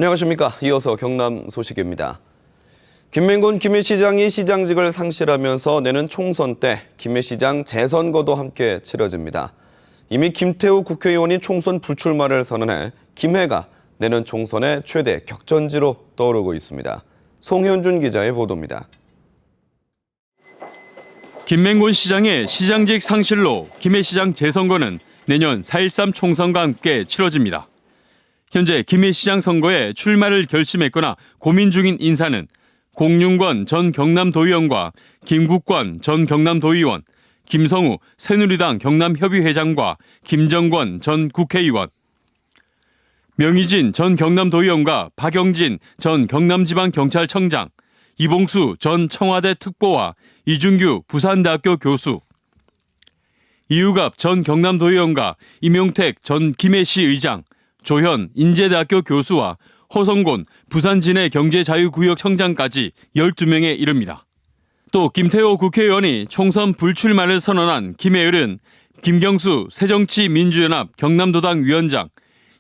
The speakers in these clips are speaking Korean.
안녕하십니까. 이어서 경남 소식입니다. 김맹곤 김해시장이 시장직을 상실하면서 내년 총선 때 김해시장 재선거도 함께 치러집니다. 이미 김태우 국회의원이 총선 불출마를 선언해 김해가 내년 총선의 최대 격전지로 떠오르고 있습니다. 송현준 기자의 보도입니다. 김맹곤 시장의 시장직 상실로 김해시장 재선거는 내년 4.13 총선과 함께 치러집니다. 현재 김해시장 선거에 출마를 결심했거나 고민 중인 인사는 공윤권 전 경남도의원과 김국권 전 경남도의원, 김성우 새누리당 경남협의회장과 김정권 전 국회의원, 명희진 전 경남도의원과 박영진 전 경남지방경찰청장, 이봉수 전 청와대 특보와 이준규 부산대학교 교수, 이유갑 전 경남도의원과 임용택 전 김해시 의장, 조현 인제대학교 교수와 허성곤 부산진해경제자유구역청장까지 12명에 이릅니다. 또 김태호 국회의원이 총선 불출마를 선언한 김해을은 김경수 새정치민주연합 경남도당 위원장,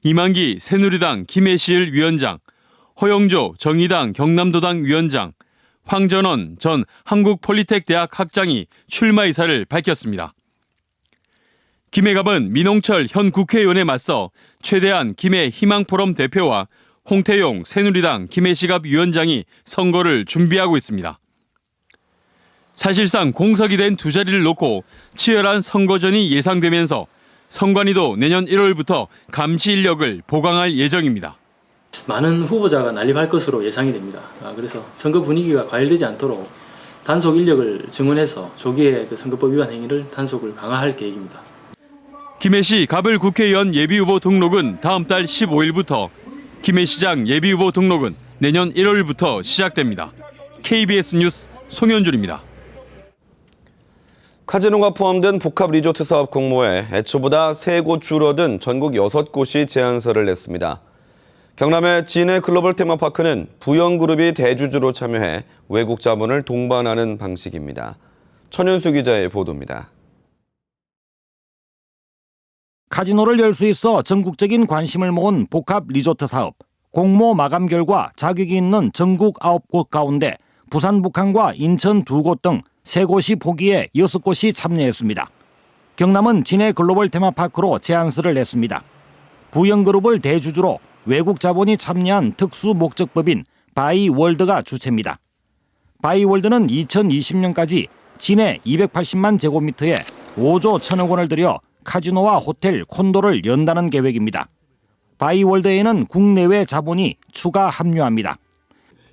이만기 새누리당 김해시을 위원장, 허영조 정의당 경남도당 위원장, 황전원 전 한국폴리텍대학 학장이 출마 의사를 밝혔습니다. 김해갑은 민홍철 현 국회의원에 맞서 최대한 김해 희망포럼 대표와 홍태용 새누리당 김해시갑 위원장이 선거를 준비하고 있습니다. 사실상 공석이 된 두 자리를 놓고 치열한 선거전이 예상되면서 선관위도 내년 1월부터 감시 인력을 보강할 예정입니다. 많은 후보자가 난립할 것으로 예상이 됩니다. 그래서 선거 분위기가 과열되지 않도록 단속 인력을 증원해서 조기에 선거법 위반 행위를 단속을 강화할 계획입니다. 김해시 갑을 국회의원 예비후보 등록은 다음 달 15일부터, 김해시장 예비후보 등록은 내년 1월부터 시작됩니다. KBS 뉴스 송현준입니다. 카지노가 포함된 복합 리조트 사업 공모에 애초보다 3곳 줄어든 전국 6곳이 제안서를 냈습니다. 경남의 진해 글로벌 테마파크는 부영그룹이 대주주로 참여해 외국 자본을 동반하는 방식입니다. 천현수 기자의 보도입니다. 카지노를 열 수 있어 전국적인 관심을 모은 복합 리조트 사업. 공모 마감 결과 자격이 있는 전국 9곳 가운데 부산 북한과 인천 2곳 등 3곳이 포기해 6곳이 참여했습니다. 경남은 진해 글로벌 테마파크로 제안서를 냈습니다. 부영그룹을 대주주로 외국 자본이 참여한 특수 목적법인 바이월드가 주체입니다. 바이월드는 2020년까지 진해 280만 제곱미터에 5조 1천억 원을 들여 카지노와 호텔, 콘도를 연다는 계획입니다. 바이월드에는 국내외 자본이 추가 합류합니다.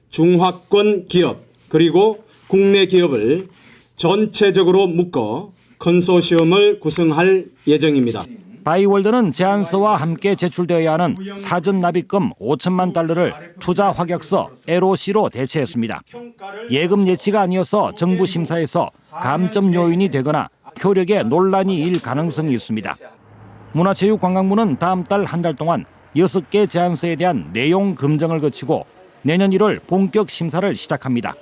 중화권 기업 그리고 국내 기업을 전체적으로 묶어 컨소시엄을 구성할 예정입니다. 바이월드는 제안서와 함께 제출되어야 하는 사전 납입금 5천만 달러를 투자 확약서 LOC로 대체했습니다. 예금 예치가 아니어서 정부 심사에서 감점 요인이 되거나 효력에 논란이 일 가능성이 있습니다. 문화체육관광부는 다음 달 한 달 동안 6개 제안서에 대한 내용 검증을 거치고 내년 1월 본격 심사를 시작합니다.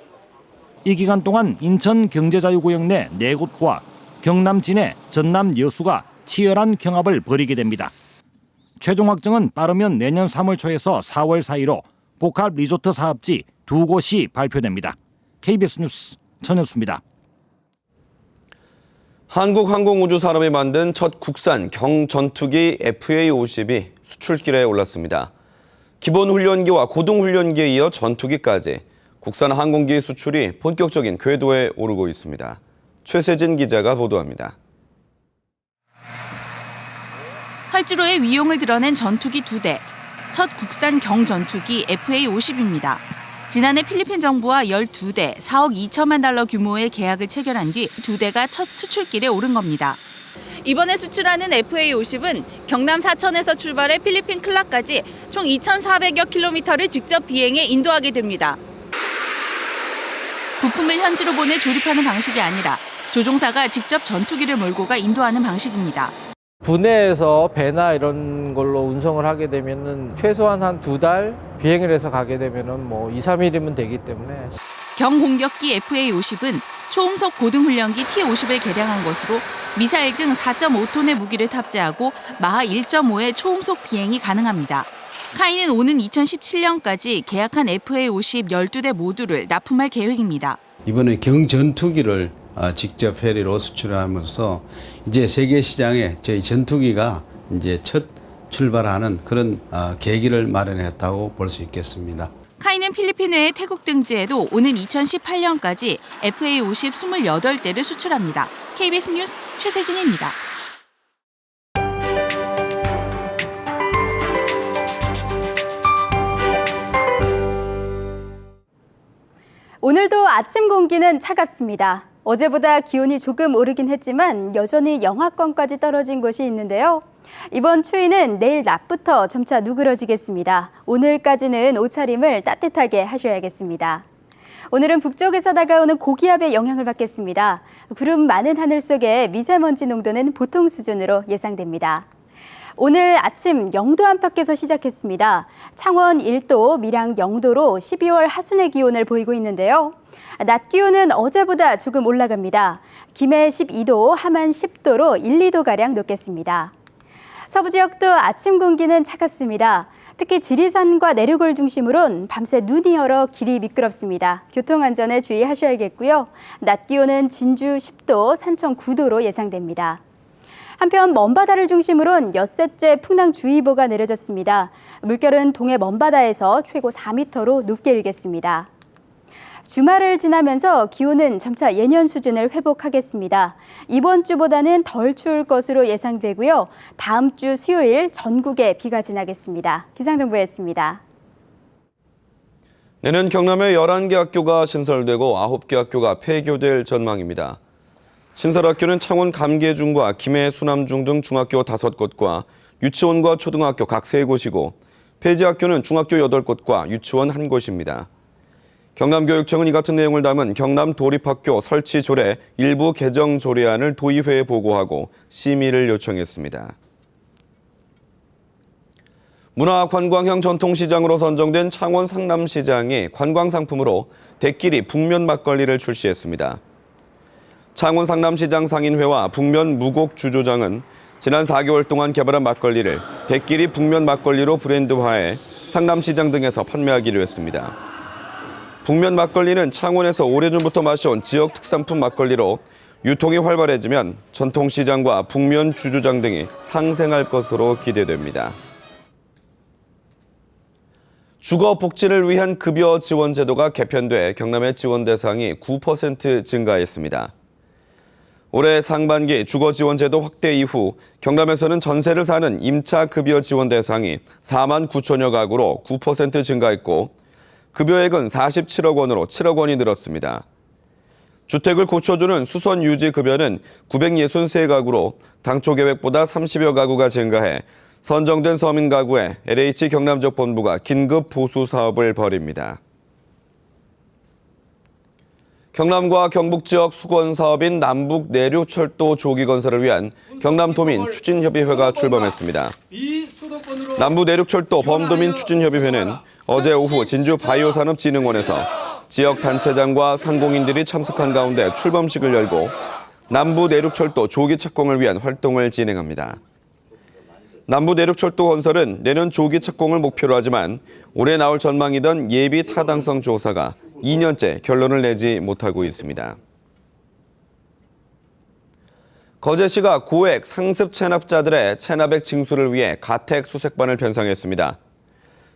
이 기간 동안 인천 경제자유구역 내 4곳과 경남 진해, 전남 여수가 치열한 경합을 벌이게 됩니다. 최종 확정은 빠르면 내년 3월 초에서 4월 사이로 복합 리조트 사업지 2곳이 발표됩니다. KBS 뉴스 천현수입니다. 한국항공우주산업이 만든 첫 국산 경전투기 FA-50이 수출길에 올랐습니다. 기본훈련기와 고등훈련기에 이어 전투기까지 국산 항공기 수출이 본격적인 궤도에 오르고 있습니다. 최세진 기자가 보도합니다. 활주로의 위용을 드러낸 전투기 2대, 첫 국산 경전투기 FA-50입니다. 지난해 필리핀 정부와 12대 4억 2천만 달러 규모의 계약을 체결한 뒤 2대가 첫 수출길에 오른 겁니다. 이번에 수출하는 FA-50은 경남 사천에서 출발해 필리핀 클라까지 총 2,400여 킬로미터를 직접 비행해 인도하게 됩니다. 부품을 현지로 보내 조립하는 방식이 아니라 조종사가 직접 전투기를 몰고 가 인도하는 방식입니다. 부내에서 배나 이런 걸로 운송을 하게 되면은 최소한 한 2달 비행을 해서 가게 되면은 뭐 2, 3일이면 되기 때문에. 경공격기 FA-50은 초음속 고등훈련기 T-50을 개량한 것으로 미사일 등 4.5톤의 무기를 탑재하고 마하 1.5의 초음속 비행이 가능합니다. 카이는 오는 2017년까지 계약한 FA50 12대 모두를 납품할 계획입니다. 이번에 경전투기를 직접 해리로 수출하면서 이제 세계 시장에 저희 전투기가 이제 첫 출발하는 그런 계기를 마련했다고 볼 수 있겠습니다. 카이는 필리핀 외에 태국 등지에도 오는 2018년까지 FA50 28대를 수출합니다. KBS 뉴스 최세진입니다. 오늘도 아침 공기는 차갑습니다. 어제보다 기온이 조금 오르긴 했지만 여전히 영하권까지 떨어진 곳이 있는데요. 이번 추위는 내일 낮부터 점차 누그러지겠습니다. 오늘까지는 옷차림을 따뜻하게 하셔야겠습니다. 오늘은 북쪽에서 다가오는 고기압의 영향을 받겠습니다. 구름 많은 하늘 속에 미세먼지 농도는 보통 수준으로 예상됩니다. 오늘 아침 영도 안팎에서 시작했습니다. 창원 1도, 밀양 0도로 12월 하순의 기온을 보이고 있는데요. 낮 기온은 어제보다 조금 올라갑니다. 김해 12도, 함안 10도로 1, 2도가량 높겠습니다. 서부 지역도 아침 공기는 차갑습니다. 특히 지리산과 내륙을 중심으로는 밤새 눈이 얼어 길이 미끄럽습니다. 교통안전에 주의하셔야겠고요. 낮 기온은 진주 10도, 산청 9도로 예상됩니다. 한편 먼바다를 중심으로는 엿새째 풍랑주의보가 내려졌습니다. 물결은 동해 먼바다에서 최고 4m로 높게 일겠습니다. 주말을 지나면서 기온은 점차 예년 수준을 회복하겠습니다. 이번 주보다는 덜 추울 것으로 예상되고요. 다음 주 수요일 전국에 비가 지나겠습니다. 기상정보였습니다. 내년 경남에 11개 학교가 신설되고 9개 학교가 폐교될 전망입니다. 신설학교는 창원 감계중과 김해 수남중 등 중학교 5곳과 유치원과 초등학교 각 3곳이고 폐지학교는 중학교 8곳과 유치원 1곳입니다. 경남교육청은 이 같은 내용을 담은 경남 도립학교 설치 조례 일부 개정 조례안을 도의회에 보고하고 심의를 요청했습니다. 문화관광형 전통시장으로 선정된 창원 상남시장이 관광상품으로 대끼리 북면 막걸리를 출시했습니다. 창원 상남시장 상인회와 북면 무곡 주조장은 지난 4개월 동안 개발한 막걸리를 대끼리 북면 막걸리로 브랜드화해 상남시장 등에서 판매하기로 했습니다. 북면 막걸리는 창원에서 오래전부터 마셔온 지역 특산품 막걸리로 유통이 활발해지면 전통시장과 북면 주조장 등이 상생할 것으로 기대됩니다. 주거 복지를 위한 급여 지원 제도가 개편돼 경남의 지원 대상이 9% 증가했습니다. 올해 상반기 주거 지원 제도 확대 이후 경남에서는 전세를 사는 임차 급여 지원 대상이 4만 9천여 가구로 9% 증가했고 급여액은 47억 원으로 7억 원이 늘었습니다. 주택을 고쳐주는 수선 유지 급여는 963가구로 당초 계획보다 30여 가구가 증가해 선정된 서민 가구에 LH 경남적 본부가 긴급 보수 사업을 벌입니다. 경남과 경북 지역 수건 사업인 남북 내륙철도 조기 건설을 위한 경남도민 추진협의회가 출범했습니다. 남부 내륙철도 범도민 추진협의회는 어제 오후 진주 바이오산업진흥원에서 지역 단체장과 상공인들이 참석한 가운데 출범식을 열고 남부 내륙철도 조기 착공을 위한 활동을 진행합니다. 남부 내륙철도 건설은 내년 조기 착공을 목표로 하지만 올해 나올 전망이던 예비 타당성 조사가 2년째 결론을 내지 못하고 있습니다. 거제시가 고액 상습 체납자들의 체납액 징수를 위해 가택 수색반을 편성했습니다.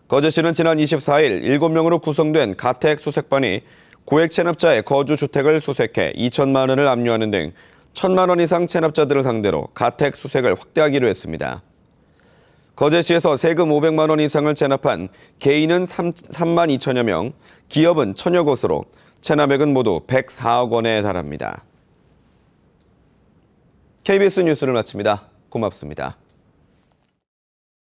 거제시는 지난 24일 7명으로 구성된 가택 수색반이 고액 체납자의 거주 주택을 수색해 2천만 원을 압류하는 등 1,000만 원 이상 체납자들을 상대로 가택 수색을 확대하기로 했습니다. 거제시에서 세금 500만 원 이상을 체납한 개인은 3만 2천여 명, 기업은 1,000여 곳으로 체납액은 모두 104억 원에 달합니다. KBS 뉴스를 마칩니다. 고맙습니다.